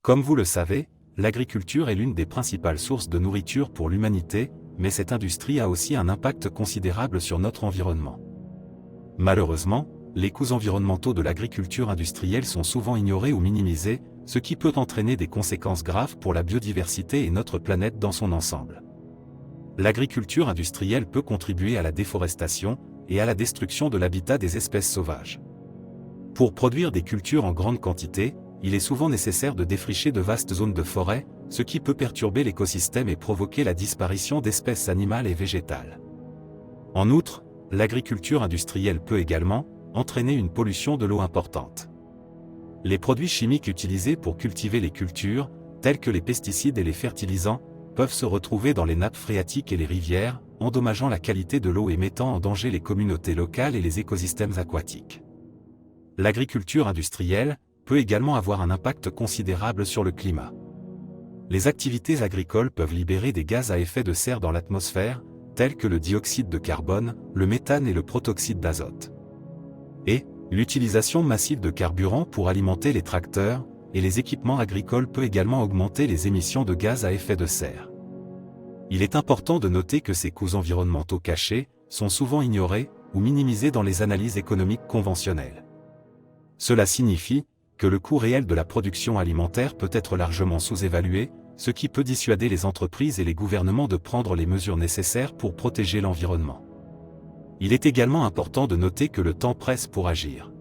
Comme vous le savez, l'agriculture est l'une des principales sources de nourriture pour l'humanité, mais cette industrie a aussi un impact considérable sur notre environnement. Malheureusement, les coûts environnementaux de l'agriculture industrielle sont souvent ignorés ou minimisés, ce qui peut entraîner des conséquences graves pour la biodiversité et notre planète dans son ensemble. L'agriculture industrielle peut contribuer à la déforestation et à la destruction de l'habitat des espèces sauvages. Pour produire des cultures en grande quantité, il est souvent nécessaire de défricher de vastes zones de forêt, ce qui peut perturber l'écosystème et provoquer la disparition d'espèces animales et végétales. En outre, l'agriculture industrielle peut également entraîner une pollution de l'eau importante. Les produits chimiques utilisés pour cultiver les cultures, tels que les pesticides et les fertilisants, peuvent se retrouver dans les nappes phréatiques et les rivières, endommageant la qualité de l'eau et mettant en danger les communautés locales et les écosystèmes aquatiques. L'agriculture industrielle peut également avoir un impact considérable sur le climat. Les activités agricoles peuvent libérer des gaz à effet de serre dans l'atmosphère, tels que le dioxyde de carbone, le méthane et le protoxyde d'azote. Et l'utilisation massive de carburant pour alimenter les tracteurs et les équipements agricoles peut également augmenter les émissions de gaz à effet de serre. Il est important de noter que ces coûts environnementaux cachés sont souvent ignorés ou minimisés dans les analyses économiques conventionnelles. Cela signifie que le coût réel de la production alimentaire peut être largement sous-évalué, ce qui peut dissuader les entreprises et les gouvernements de prendre les mesures nécessaires pour protéger l'environnement. Il est également important de noter que le temps presse pour agir.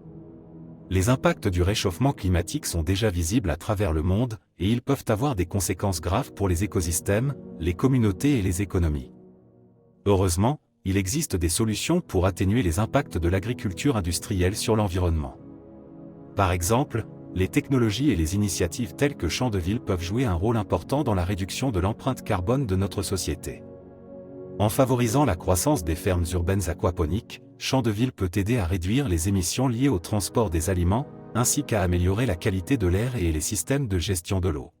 Les impacts du réchauffement climatique sont déjà visibles à travers le monde, et ils peuvent avoir des conséquences graves pour les écosystèmes, les communautés et les économies. Heureusement, il existe des solutions pour atténuer les impacts de l'agriculture industrielle sur l'environnement. Par exemple, les technologies et les initiatives telles que Champs de Ville peuvent jouer un rôle important dans la réduction de l'empreinte carbone de notre société. En favorisant la croissance des fermes urbaines aquaponiques, Champs de Ville peut aider à réduire les émissions liées au transport des aliments, ainsi qu'à améliorer la qualité de l'air et les systèmes de gestion de l'eau.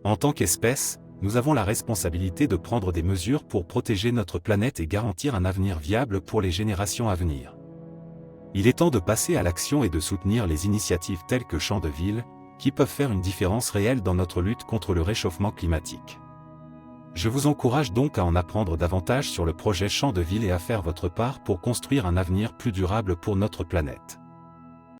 En tant qu'espèce, nous avons la responsabilité de prendre des mesures pour protéger notre planète et garantir un avenir viable pour les générations à venir. Il est temps de passer à l'action et de soutenir les initiatives telles que Champs de Ville, qui peuvent faire une différence réelle dans notre lutte contre le réchauffement climatique. Je vous encourage donc à en apprendre davantage sur le projet Champs de Ville et à faire votre part pour construire un avenir plus durable pour notre planète.